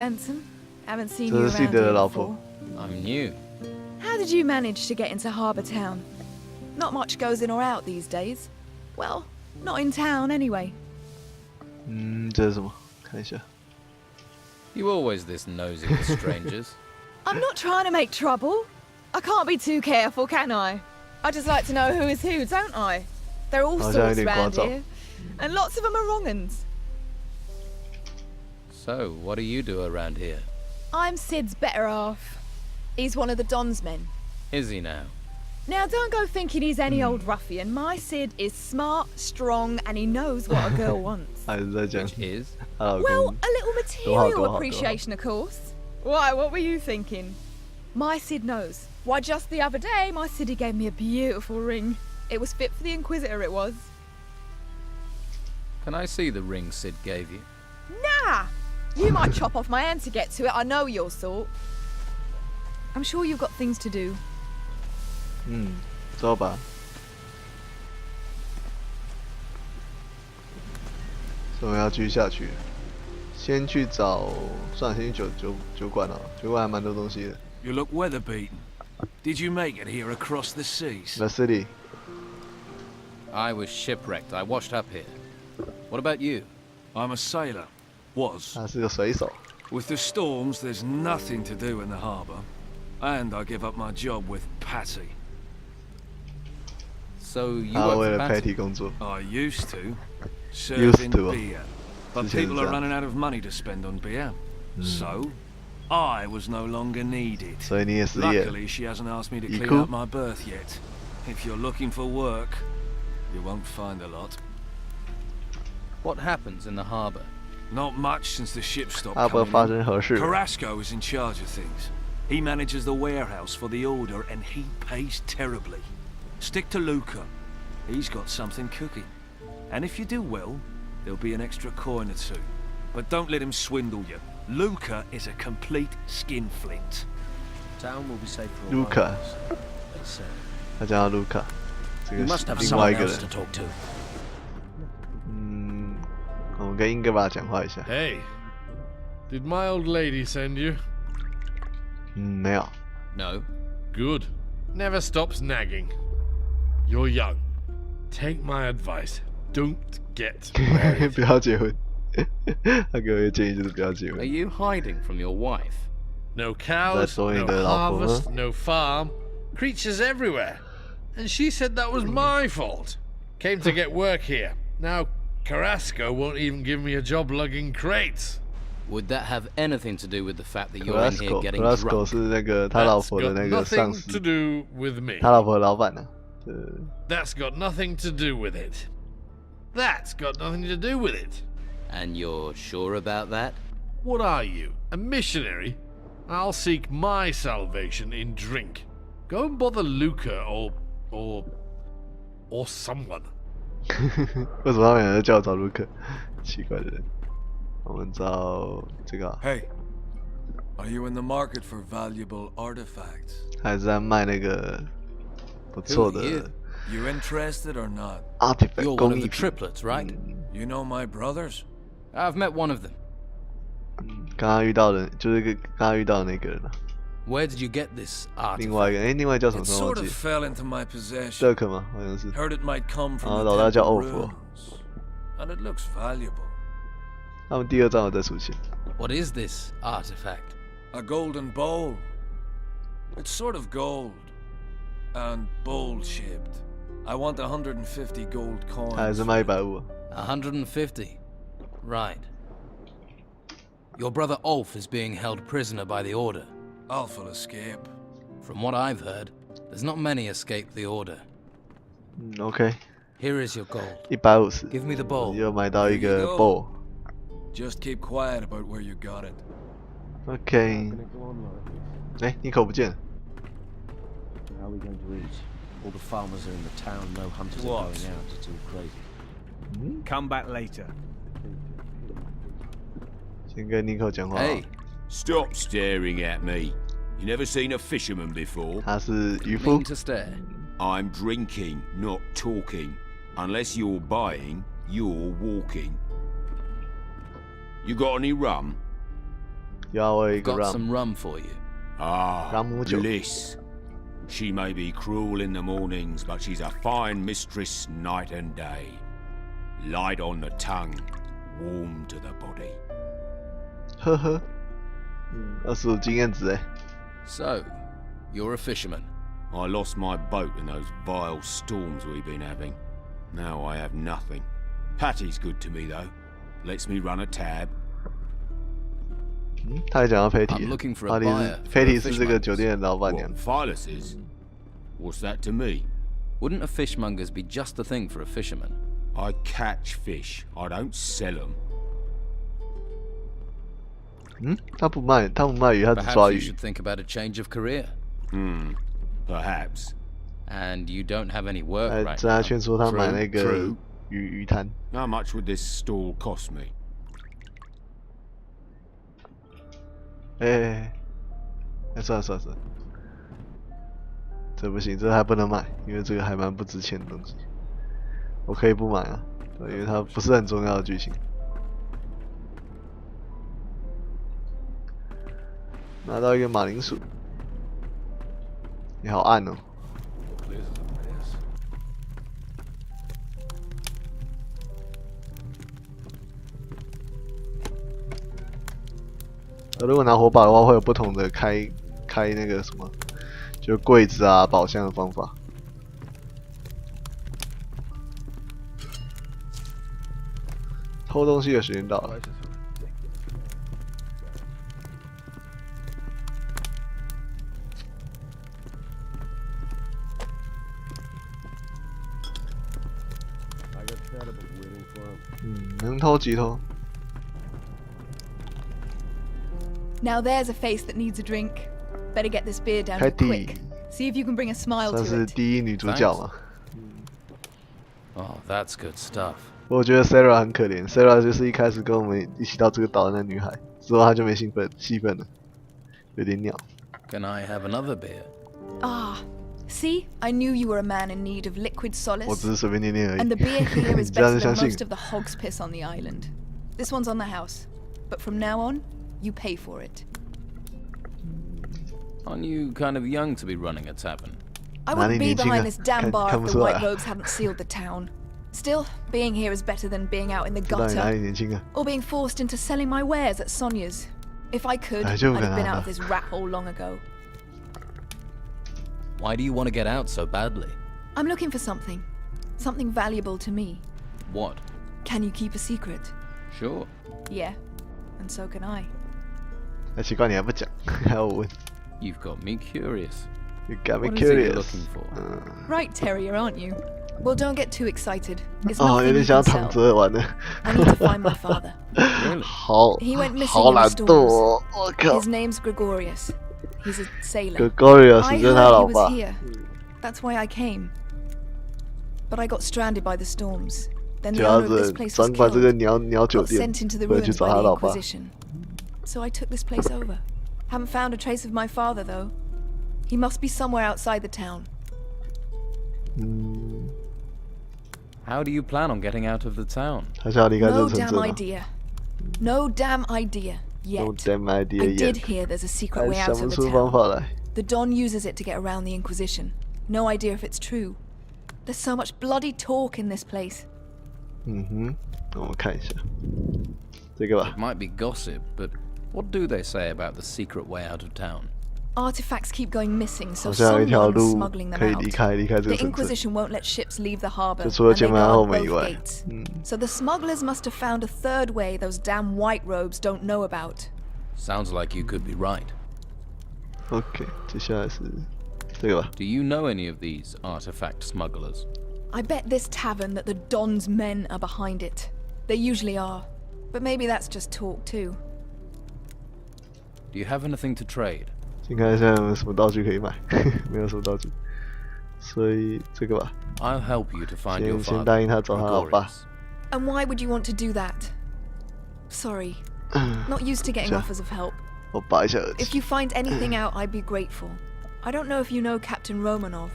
Benson, haven't seen you around here before. I'm new. How did you manage to get into Harbour Town? Not much goes in or out these days. Well, not in town anyway. 这是什么？看一下。You always this nosy with strangers. I'm not trying to make trouble. I can't be too careful, can I? I just like to know who is who, don't I? There are all sorts around here, and lots of them are wrong uns. So, what do you do around here? I'm Sid's better half. He's one of the Don's men. Is he now? Now, don't go thinking he's any old ruffian. My Sid is smart, strong, and he knows what a girl wants. Which is? Well, a little material appreciation, of course. Why, what were you thinking? My Sid knows. Why, just the other day, my Siddy gave me a beautiful ring. It was fit for the Inquisitor, it was. Can I see the ring Sid gave you? Nah! You might chop off my hand to get to it, I know your sort. I'm sure you've got things to do. 走吧。所以我们要继续下去。先去找，算了，先去酒馆了。酒馆还蛮多东西的。You look weather beaten. Did you make it here across the seas? The city. I was shipwrecked. I washed up here. What about you? I'm a sailor. Was. 他是个水手。With the storms, there's nothing to do in the harbour. And I give up my job with Patty. So you 他 work 为 for 了 Patty? Patty 工作。 I used to. Serving beer. But 之前是 people 这 are 样。 running out of money to spend on beer. So, I was no longer needed. 所以你也失业。 Luckily, she hasn't asked me to 已 clean 哭。 up my berth yet. If you're looking for work, you won't find a lot. What happens in the harbour? Not much since the ship stopped 哈勃 coming 发 in. 生何事？ Carrasco is in charge of things. He manages the warehouse for the order and he pays terribly. Stick to Luca. He's got something cooking. And if you do well, there'll be an extra coin or two. But don't let him swindle you. Luca is a complete skinflint. Town will be safe for Luca 他叫他卢卡，这个 You must 是 have 另外 someone 一个 else 人 to。talk to. 我们跟英格巴讲话一下。 Hey, did my old lady send you? 没有。 No. Good. Never stops nagging. You're young. Take my advice. Don't get married. 不要结婚。他给我的建议就是不要结 Are 婚。 you hiding from your wife? No cows, 在躲你 no 的老婆吗？ harvest, no farm. Creatures everywhere. And she said that was my fault. Came to get work here. Now Carrasco won't even give me a job lugging crates. Would that have anything to do with the fact that you're in here getting Carrasco drunk? 是那个他老 That's 婆的 got 那个上 nothing 司 to，do with me. 他老婆的老板呢。That's got nothing to do with it. That's got nothing to do with it. And you're sure about that? What are you, a missionary? I'll seek my salvation in drink. Go and bother Luca or someone. 为什么他们两个叫我找卢克？奇怪的人。我们找这个啊， Hey, are you in the market for valuable artifacts? 他还是在卖那个不 Who 错 are you? 的 You interested or not? artifact You're one 工 of 艺 the 品。 triplets, right? You know my brothers? I've met one of them. 刚刚遇到的，就是刚刚遇到的那个人啊。 Where did you get this 另外一 artifact? 个，另外叫什么 It 名字忘 sort 记 of 了？ fell into my possession. 这个吗？好像是。 Heard it might come from 然后 the 老大叫 temple 奥弗， ruins. And it looks valuable. 他们第二章有再出现。 What is this artifact? A golden bowl. It's sort of gold. And bowl-shaped. I want 150 gold 他还 coins. 是卖150。 150. Right. Your brother Ulf is being held prisoner by the Order. Alpha will escape. From what I've heard, there's not many escape the Order. OK， Here is your gold. 150。 Give me the bowl. 又买到一 Here 个 you go. bowl。 Just keep quiet about where you got it. OK。哎，Nico 不见了。 How are we going to eat? All the farmers are in the town, no hunters are What? going out. It's all crazy. Come back later. 先跟 Nico 讲话。 Hey, Stop staring at me. You never seen a fisherman before? 他是渔夫 mean。to stare. I'm drinking, not talking. Unless you're buying, you're walking. You got any rum? 要我一个 Got some rum， rum for you. Ah, Ramu酒。 bliss. She may be cruel in the mornings, but she's a fine mistress night and day. Light on the tongue, warm to the body. 呵呵，25经验值哎。 So, you're a fisherman. I lost my boat in those vile storms we've been having. Now I have nothing. Patty's good to me though. Lets me run a tab. 他还讲到 Patty， I'm looking for a 到底 buyer 是 for Patty a 是这个 fishmonger's. 酒店的老板娘 What,。Phyllis is? What's that to me? Wouldn't a fishmonger's be just the thing for a fisherman? I catch fish. I don't sell them. 他不卖鱼，他只抓 Perhaps you 鱼 should。think about a change of career. Perhaps. And you don't have any work 还 right 正在 now. 劝说他买那个 True. 鱼摊。 How much would this stall cost me? 哎，算了，这不行，这还不能买，因为这个还蛮不值钱的东西。我可以不买啊，对，因为它不是很重要的剧情。拿到一个马铃薯，你好暗哦。如果拿火把的话，会有不同的开那个什么，就柜子啊、宝箱的方法。偷东西的时间到了。能偷即偷。 Now there's a face that needs a drink. Better get this beer down quick. See if you can bring a smile 算 to 是 it. 第一女主角嘛。 Oh, that's good stuff. 我觉得 Sarah 很可怜 ，Sarah 就是一开始跟我们一起到这个岛的那女孩，之后她就没戏份了，有点鸟。 Can I have another beer? Ah, see? I knew you were a man in need of liquid 我 solace. 只是随便念念而已。 And the beer here is 这样 better 就相 than 信 most of the hog's piss on the island. This one's on the house. But from now on, you pay for it. Aren't you kind of young to be running a tavern? I wouldn't be behind this damn bar if the white 看不出来。 robes hadn't sealed the town. Still, being here is better than being out in the 知道你哪 gutter 里年轻啊？ or being forced into selling my wares at Sonia's. If I could, 哎，就 I'd 不可 have 能 been 啊。 out of this rat hole long ago. Why do you want to get out so badly? I'm looking for something. Something valuable to me. What? Can you keep a secret? Sure. Yeah. And so can I. 那奇怪你还不讲，还要我问。 You've got me curious. You got me What is it you're curious. looking for? Right, Terrier, aren't you? Well, don't get too excited. It's 哦，有 nothing 点 you 想要 can 躺 sell. 着玩的。 I need to find my father. Really? 好， He went missing 好 in the 懒惰哦！ storms. 我靠 His name's Gregorius. He's a sailor.，Gregorius I 就是他 heard 老 he 爸 was。here. That's why I came. But I got stranded by the storms. Then 就 the 要 owner of this 是 place 专 was 管这个 killed. 鸟酒 Got 店 sent into the，为了去 ruins 找 by 他 the 老爸。 Inquisition. So I took this place over. Haven't found a trace of my father though. He must be somewhere outside the town. How do you plan on getting out of the town? 他想要离开这 No 个城 damn 镇啊 idea. No damn idea yet. No damn idea I did yet. hear there's a secret 还 way 想 out 不 of the 出方 town. 法来。 The Don uses it to get around the Inquisition. No idea if it's true. There's so much bloody talk in this place. 我们看一下这个吧 It。might be gossip, but what do they say about the secret way out of town? Artifacts keep going missing, so 好像有一条 someone's 路 smuggling them 可以 out. 离开这 The 个城镇。 Inquisition won't let ships leave the harbor, 就除了 and they 前门和后 guard 门以 both 外， gates. So the smugglers must have found a third way those damn white robes don't know about. Sounds like you could be right. OK， 接下来是这个吧。 Do you know any of these artifact smugglers? I bet this tavern that the Don's men are behind it. They usually are. But maybe that's just talk too. Do you have anything to trade? 先看一下有没有什么道具可以买，没有什么道具，所以这个吧。 I'll help you to find your 先 father, 答应他找他老爸。 Gregorius. And why would you want to do that? Sorry. Not used to getting 这样 offers of help. 我拔一下耳 If 机。 you find anything out, I'd be grateful. I don't know if you know Captain Romanov.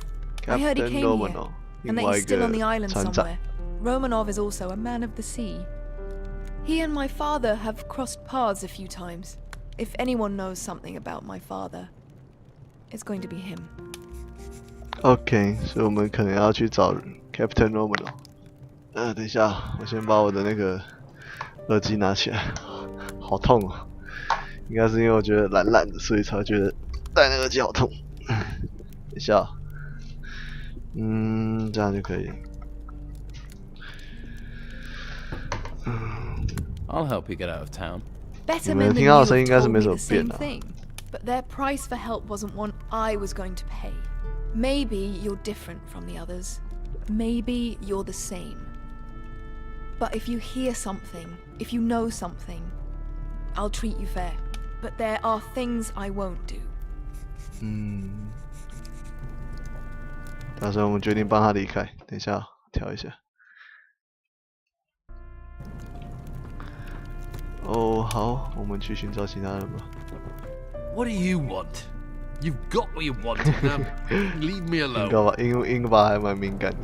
I heard he Captain came here, Romanov， and that 另外 he's 一 still 个 on the island 船长。 somewhere. Romanov is also a man of the sea. He and my father have crossed paths a few times. If anyone knows something about my father, it's going to be him. OK， 所以我们可能要去找 Captain Roman 哦。等一下，我先把我的那个耳机拿起来，好痛哦！应该是因为我觉得懒懒的，所以才会觉得戴那个耳机好痛。等一下哦，这样就可以。I'll help you get out of town. Better men than you have told me the same thing, but their price for help wasn't one I was going to pay. Maybe you're different from the others. Maybe you're the same. But if you hear something, if you know something, I'll treat you fair. But there are things I won't do. 打算我们决定帮他离开。等一下哦，调一下。哦，好，我们去寻找其他人吧。What do you want? You've got what you wanted. Now leave me alone. 英吧还蛮敏感的，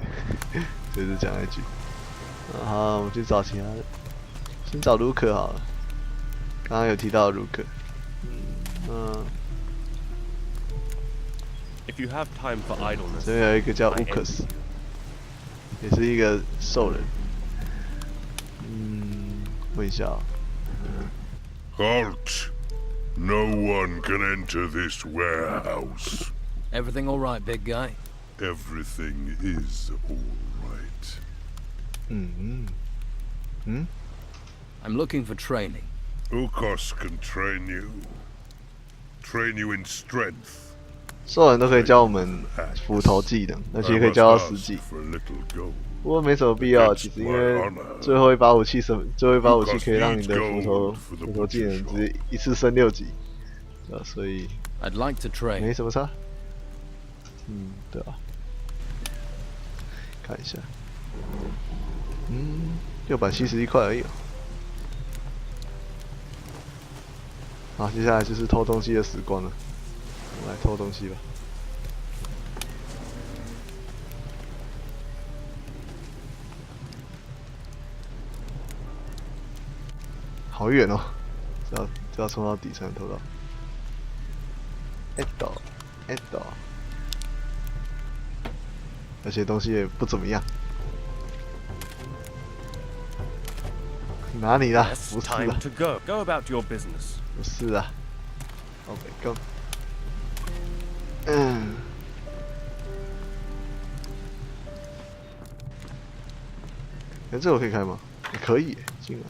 所以就讲一句。好，我们去找其他人，先找卢克好了。刚刚有提到卢克。If you have time for idleness, 这边有一个叫乌克斯，也是一个兽人。问一下哦。Halt! No one can enter this warehouse. Everything all right, big guy? Everything is all right. I'm looking for training. Ukos can train you in strength. 兽人都可以教我们斧头技能，而且可以教到10级。 For a little gold. 不过没什么必要，其实因为最后一把武器可以让你的斧头技能直接一次升6级，所以 I'd like to train. 没什么差。对吧？看一下，6版71块而已哦。好，接下来就是偷东西的时光了，我们来偷东西吧。好远哦，只要冲到底才能偷到。Edo，而且东西也不怎么样。哪里啦？不是啦。 to go. Go about your business. 不是啊。OK， go。这个我可以开吗？可以耶，竟然。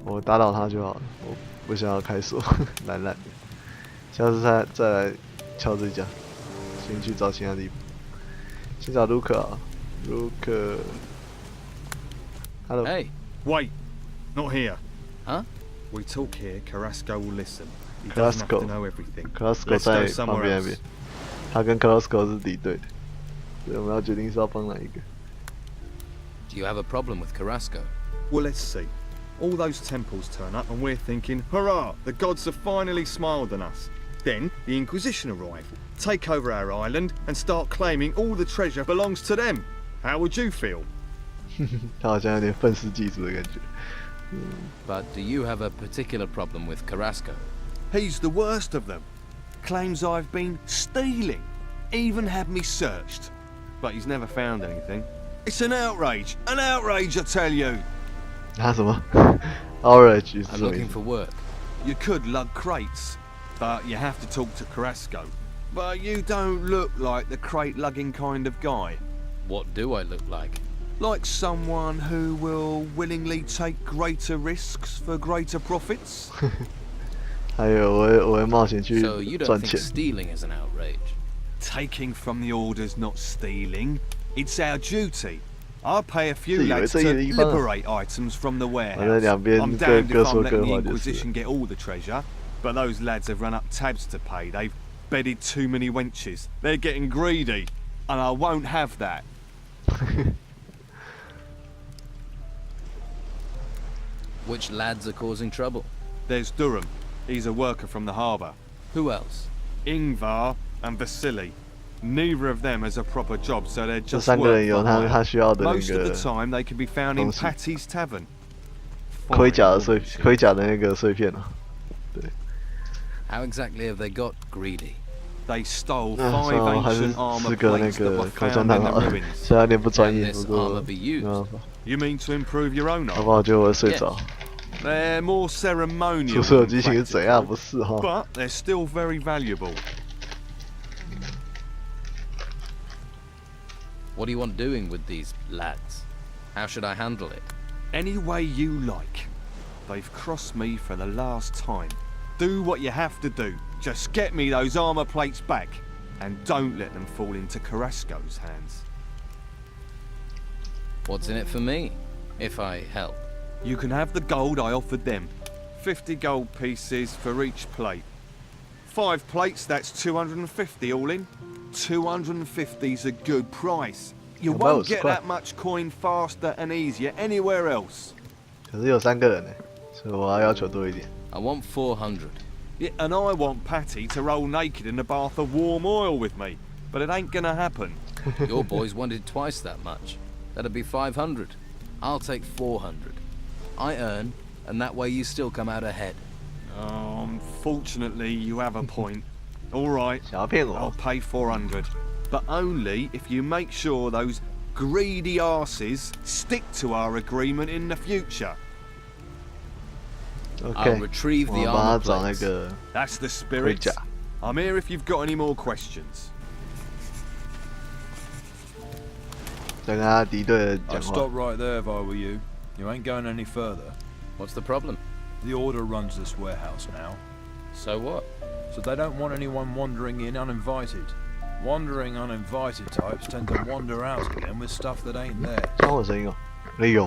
我打倒他就好了，我不想要开锁，懒懒的。下次再来敲这一家，先去找其他地方。先找卢克啊，卢克。Hello. Hey, wait, not here. Huh? We talk here. Carrasco will listen. He doesn't have to know everything. Carrasco 在旁边那边，他跟 Carrasco 是敌对的，所以我们要决定是要帮哪一个。Do you have a problem with Carrasco? Well, let's see. All those temples turn up and we're thinking, hurrah, the gods have finally smiled on us. Then the Inquisition arrive, take over our island and start claiming all the treasure belongs to them. How would you feel? 他好像有点愤世嫉俗的感觉。But do you have a particular problem with Carrasco? He's the worst of them. Claims I've been stealing. Even had me searched. But he's never found anything. It's an outrage. An outrage, I tell you. 他什么 ？Outrage 是 I'm 什么意 looking 思 for work. You could lug crates, but you have to talk to Carrasco. But you don't look like the crate-lugging kind of guy. What do I look like? Like someone who will willingly take greater risks for greater profits. 还有我会冒险去 So you don't 赚 think 钱。 stealing is an outrage? Taking from the order's not stealing. It's our duty. I'll pay a few 自以为 lads 正 to 义的一方啊。 liberate items from the 反正 warehouse. 两边 I'm 各 damned if 说 I'm 各 letting the 话就是了。 Inquisition get all the treasure, but those lads have run up tabs to pay. They've bedded too many wenches. They're getting greedy, and I won't have that. Which lads are causing trouble? There's Durham. He's a worker from the harbour. Who else? Ingvar and Vasily. Neither of them has a proper job, so they're 这 just 3个人 work 有 for 他 hire. 需要的那 Most of the 个 time they can be found in 东西。 Patty's Tavern. 盔甲的那个碎片啊。对。How exactly have they got greedy? They stole 那 5 时候还是 ancient armor 吃个那 plates that 个 were 口香 found 糖 in 好 the 了， ruins. 虽然有点不专 Can 业， this 不过 armor be used? 没办法， You mean to improve your own 好不 armor? 好就会睡着。 They're more ceremonial 出手 than 机型是怎样？ practical, 不是哈。 but they're still very valuable. What do you want doing with these lads? How should I handle it? Any way you like. They've crossed me for the last time. Do what you have to do. Just get me those armor plates back. And don't let them fall into Carrasco's hands. What's in it for me, if I help? You can have the gold I offered them. 50 gold pieces for each plate. 5 plates, that's 250 all in. 250's a good price. You won't get that much coin faster and easier anywhere else. 可是有3个人呢，所以我要求多一点。 I want 400. Yeah, and I want Patty to roll naked in a bath of warm oil with me. But it ain't gonna happen. Your boys wanted twice that much. That'd be 500. I'll take 400. I earn, and that way you still come out ahead. Unfortunately, you have a point. All right, 想要骗我 I'll pay 400. But only if you make sure those greedy arses stick to our agreement in the future. OK， I'll retrieve 我 the 帮他 armor 找那 plates. 个 That's the 盔 spirit. 甲。 I'm here if you've got any more questions. 再跟他敌对的 I'd 讲话。 stop right there if I were you. You ain't going any further. What's the problem? The Order runs this warehouse now, So what? so they don't want anyone wandering in uninvited. Wandering uninvited types tend to wander out again with stuff that ain't there. 像我声音哦，有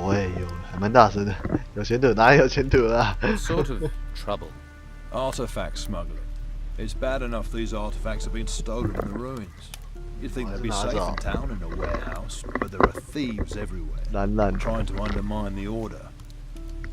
还蛮大声的，有前途哪里有前途啦？ What sort of trouble? Artifact smuggling. It's bad enough these artifacts have been stolen in the ruins. You'd think they'd be safe in town in a warehouse, but there are thieves everywhere, 懒懒， trying to undermine the Order.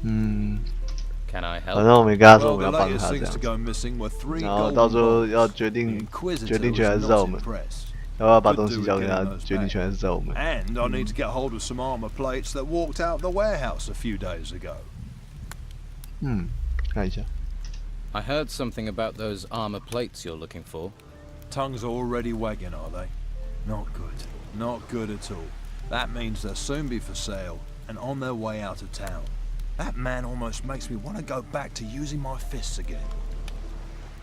Can I 反 help? 正我没跟他说 Well, 我们 the 要帮 latest 他这 things 样 to，go missing were 3然后到 golden 时候 balls. 要 The 决定 Inquisitor 权还 was 是在我 not 们， impressed. 要不要把东西交给他，决定权还是在我们。 And I need to get hold of some armor plates that walked out the warehouse a few days ago. 看一下。 I heard something about those armor plates you're looking for. Tongues are already wagging, are they? Not good. Not good at all. That means they'll soon be for sale and on their way out of town. That man almost makes me want to go back to using my fists again.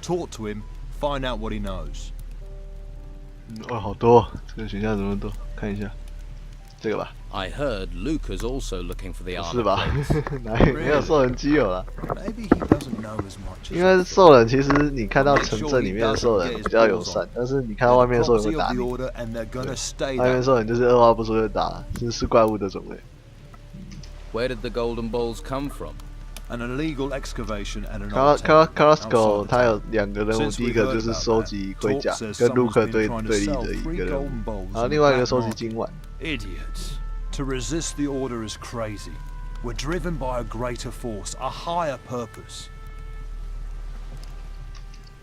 Talk to him, find out what he knows. 哦，好多，这个选项怎么多？看一下，这个吧？ I heard Luca's also looking for the 不 armor 是吧 plates.？哪里没有兽人基友啦？ Maybe he doesn't know as much 因 as 为兽人其实你看到城镇里面的兽人比较友善，但是你看到外面的兽人会 property 打 of 你 the。Order and they're gonna stay 外面 that 兽人就是二话不说就打，是怪物的种类。 Where did the golden balls come from? an illegal excavation and an Carrasco 他有2个任务，第一个就是收集盔甲，跟卢克对立的一个任务，然后另外一个收集金碗。 Idiots. To resist the Order is crazy. We're driven by a greater force, a higher purpose.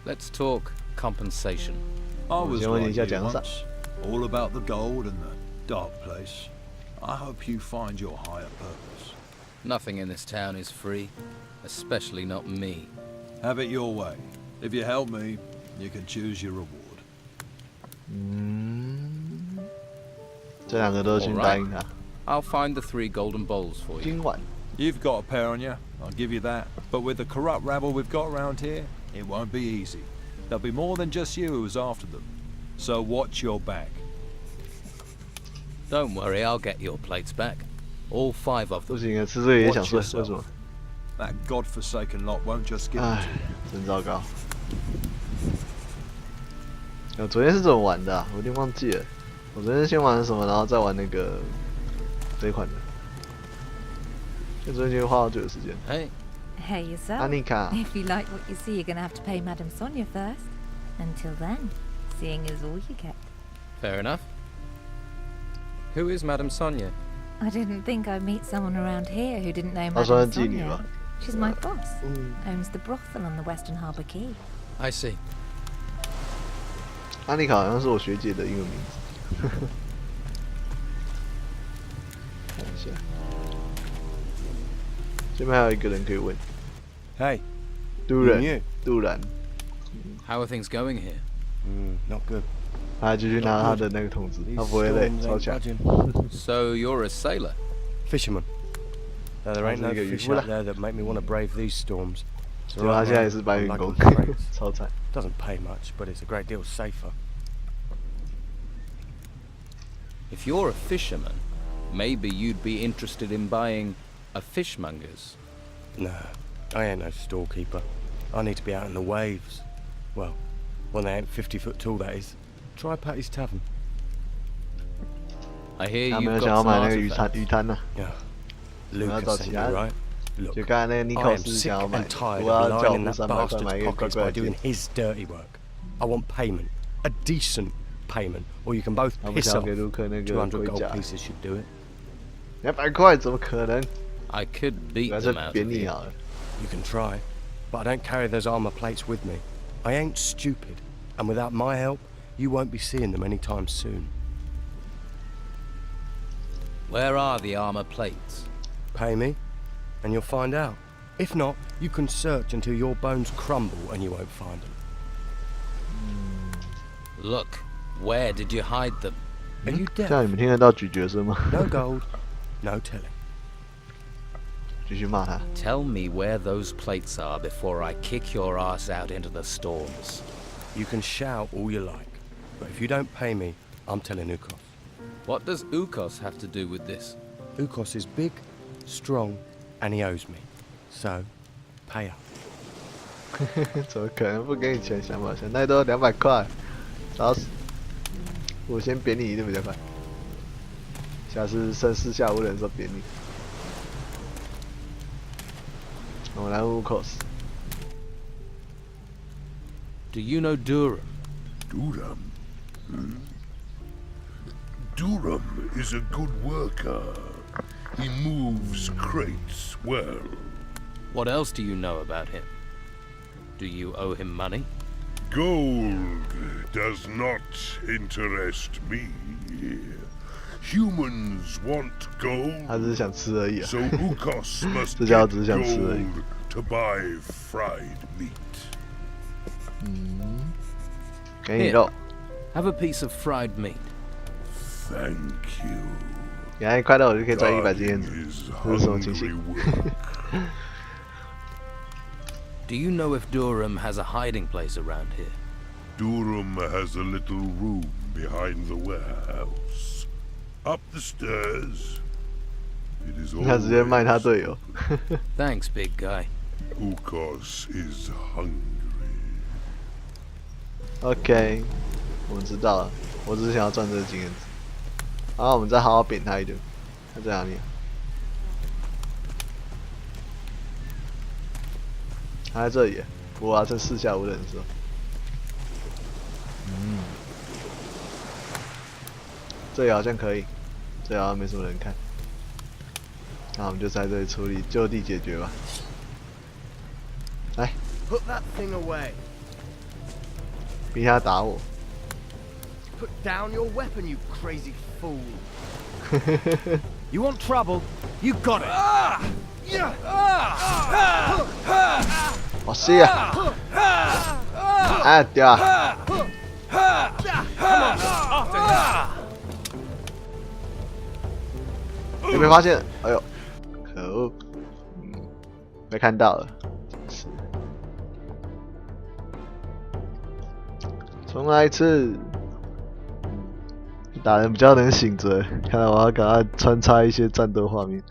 Let's talk compensation. I was 先问你一 like 下 you 奖赏。 once, all about the gold and the dark place. I hope you find your higher purpose. Nothing in this town is free, especially not me. Have it your way. If you help me, you can choose your reward. 这2个都先答应他。 I'll find the 3 golden bowls for you. 今晚 You've got a pair on you, I'll give you that. But with the corrupt rabble we've got around here, it won't be easy. There'll be more than just you who's after them. So watch your back. Don't worry, I'll get your plates back. All 5 of 不 them. 行啊，吃这个也想睡，为 Watch 什么 yourself.？That godforsaken lot won't just give it 唉 to you.，真糟糕。昨天是怎么玩的啊？我有点忘记了。我昨天先玩什么，然后再玩那个这一款的。昨天就花了久的时间。 Hey, Hey yourself. 安妮卡， If you like what you see, you're gonna have to pay Madame Sonia first. Until then, seeing is all you get. fair enough. Who is Madame Sonia? I didn't think I'd meet someone around here who didn't know 她说 Madame 是妓女 Sonia. 吧？ She's my boss. Owns the brothel on the Western Harbour Quay. I see. 安妮卡好像是我学姐的英文名字。看一下，这边还有一个人可以问。 Hey. 杜然。 How are things going here? Not good. 他继续拿他的那个筒子，他不会累，超强。So you're a sailor? Fisherman. There ain't no fish out there that make me want to brave these storms. 结果他现在也是白云工，超惨。 Doesn't pay much, but it's a great deal safer. If you're a fisherman, maybe you'd be interested in buying a fishmonger's. No, I ain't no storekeeper. I need to be out in the waves. Well, when they ain't 50 foot tall, that is. Try Patty's Tavern. I hear 他 you've 们有 got 想要 some 买那个鱼摊 artifacts. 呢。 Yeah. 然后 Lucas 找 sent 其 you, 他人。 right? Look, 就刚才那个 I 尼克 am 斯 sick 想要买 and 的， tired 我要 of 叫 lying 我 in 们 that 300块 bastard's 买一个怪 pockets 怪 by 的 doing 剑。 his dirty work. I want payment. A decent payment. Or you can both 他不 piss 想 off. 给卢克那个 200盔 gold 甲。 pieces should do it. 200块怎么可能？ I could beat 还是 them out 扁 of 你 you. 好了。 You can try, but I don't carry those armor plates with me. I ain't stupid, and without my help, you won't be seeing them anytime soon. Where are the armor plates? Pay me, and you'll find out. If not, you can search until your bones crumble and you won't find them. Look, where did you hide them? Are you 这样 deaf? 你们听得到咀嚼声吗？ No gold, no telling. 继续骂他。 Tell me where those plates are before I kick your ass out into the storms. You can shout all you like, but if you don't pay me, I'm telling Ukos. What does Ukos have to do with this? Ukos is big, strong, and he owes me. So, pay up. 怎么可能不给你钱？想吧，想那都200块，找死！我先扁你一顿比较快。下次剩4下5人的时候扁你。我们来问 Ukos。 Do you know Durham? Durham? Durham is a good worker. He moves crates well. What else do you know about him? Do you owe him money? Gold does not interest me. Humans want gold, 他只是想吃而已啊。 so Ukos must 这家伙 get 只是想吃而已。 gold to buy fried meat. 给你肉， Have a piece of fried meat. Thank you. 给他1块肉，我就可以赚100经验值。 Is 这是什么情 hungry 形？ work. Do you know if Durham has a hiding place around here? Durham has a little room behind the warehouse. Up the stairs. It is 他直接卖他队友。 Thanks, big guy. Ukos is hungry. OK，我们知道了。我只是想要赚这个经验值。然后我们再好好扁他一顿。他在哪里啊？他在这里。我要剩4下5人的时候。这里好像可以，这里好像没什么人看。那我们就在这里处理，就地解决吧。来， Put that thing away. 逼他打我。 Put down your weapon, you crazy fool. You want trouble? You got it. 我是啊！哎，掉啊！有没有发现？哎呦，可恶！被看到了，真是。重来一次。打人比较能醒着，看来我要赶快穿插一些战斗画面，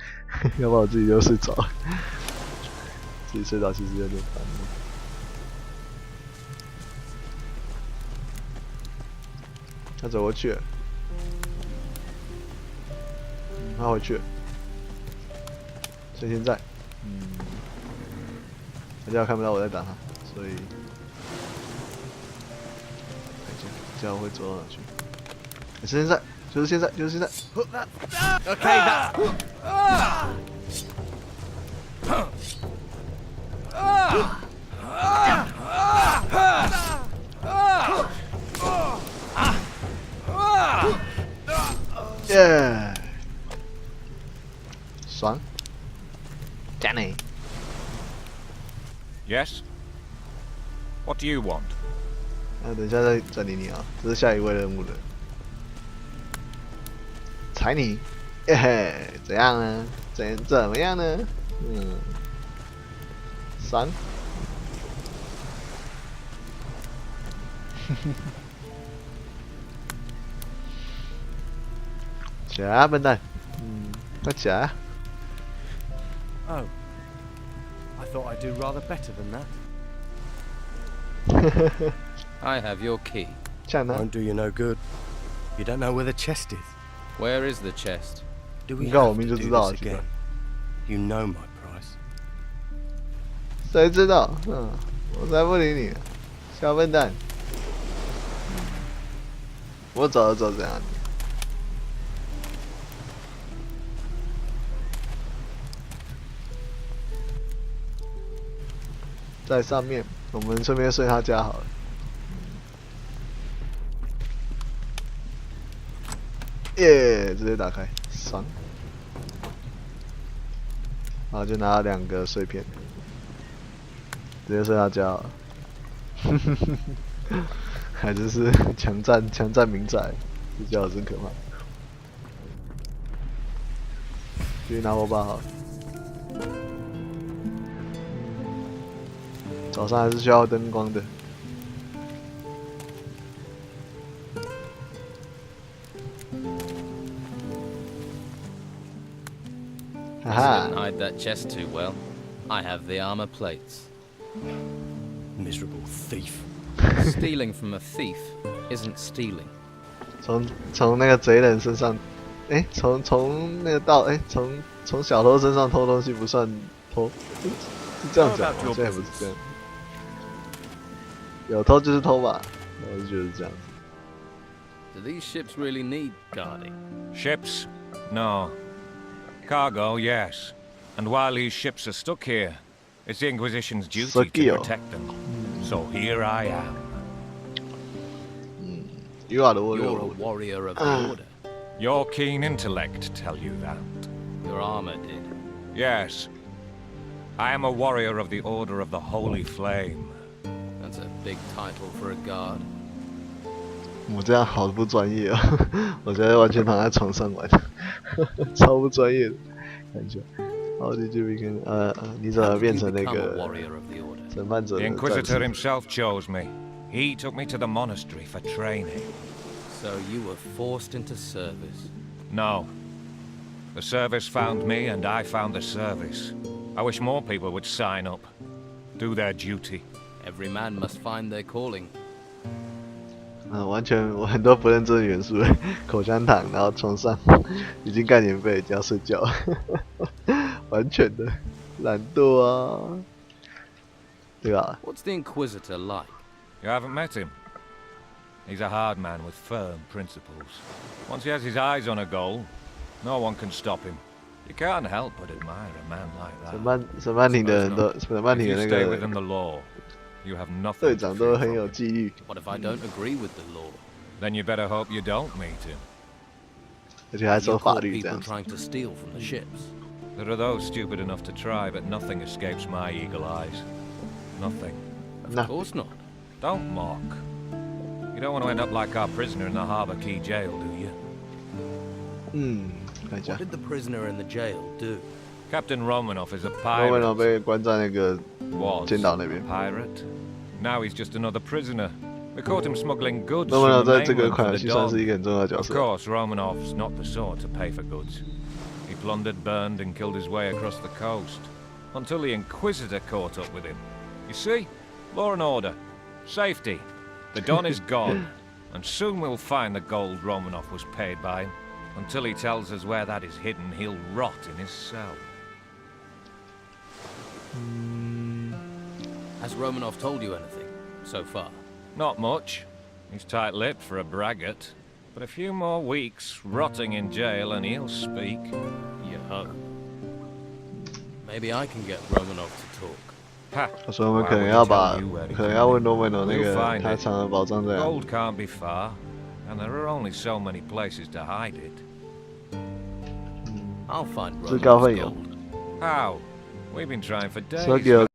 要不然我自己就睡着了。自己睡着其实有点烦。他走过去了，他回去了，趁现在，大家看不到我在打他，所以，看一下，这样会走到哪去？现在，就是现在，就是现在。Okay, that's. Yeah，爽，加你。Yes? What do you want? 等一下再转理你啊，这是下一位任务的。踩你，嘿嘿，怎样呢？怎么样呢？3。起来啊，笨蛋！快起来啊！ Oh, I thought I'd do rather better than that. I have your key. Won't do you no good. You don't know where the chest is. Where is the chest? Do we have to do this again? You know my price. 谁知道？我才不理你，小笨蛋！我走就走这样。在上面，我们顺便睡他家好了。耶，直接打开，爽！然后就拿了2个碎片，直接睡他家好了。还是强占民宅，这家伙真可怕。继续拿火把好了。早上还是需要灯光的。哈哈。Didn't hide that chest too well. I have the armor plates. Miserable thief. Stealing from a thief isn't stealing. 从那个贼人身上，从那个从小偷身上偷东西不算偷，是这样讲吗？现在不是这样。有偷就是偷吧，我就觉得是这样子。 Do these ships really need guarding? Ships? No. Cargo, yes. And while these ships are stuck here, it's the Inquisition's duty to protect them. So here I am. You are the warrior. You're a warrior of the Order. Your keen intellect tell you that. Your armor did. Yes. I am a warrior of the Order of the Holy Flame. That's a big title for a guard. 我这样好不专业啊！我现在完全躺在床上玩，超不专业的感觉。How did you become？你怎么变成那个审判者 The Inquisitor himself chose me. He took me to the monastery for training. So you were forced into service? No. The service found me, and I found the service. I wish more people would sign up, do their duty. Every man must find their calling. 完全我很多不认真的元素，口香糖，然后床上已经盖棉被，就要睡觉，完全的懒惰啊，对吧 ？What's the Inquisitor like? You haven't met him. He's a hard man with firm principles. Once he has his eyes on a goal, no one can stop him. You can't help but admire a man like that. 审判庭的人都，审判庭的那个 You have nothing 队长都很有纪律。 What if I don't agree with the law? Then you better hope you don't meet him. 而且还说法律这样。 Trying to steal from the ships. There are those stupid enough to try, but nothing escapes my eagle eyes. Nothing. Of course not. Don't mock. You don't want to end up like our prisoner in the Harbour Key jail, do you? What did the prisoner in the jail do? Captain Romanov is a pirate. Romanov 被关在那个监岛那边。 Pirate. Now he's just another prisoner. They caught him smuggling goods. Romanov 在这个款游戏算是一个很重要的角色。 Of course, Romanov's not the sort to pay for goods. He plundered, burned, and killed his way across the coast until the Inquisitor caught up with him. You see, law and order, safety. The Don is gone, and soon we'll find the gold Romanov was paid by him. Until he tells us where that is hidden, he'll rot in his cell. Has Romanov told you anything so far? Not much. He's tight-lipped for a braggart. But a few more weeks rotting in jail and he'll speak. You hope. Maybe I can get Romanov to talk. 他说我们可能要问Romanov那个他藏的宝藏在哪。 Gold can't be far, and there are only so many places to hide it. I'll find 自告奋勇。 How? We've been trying for days.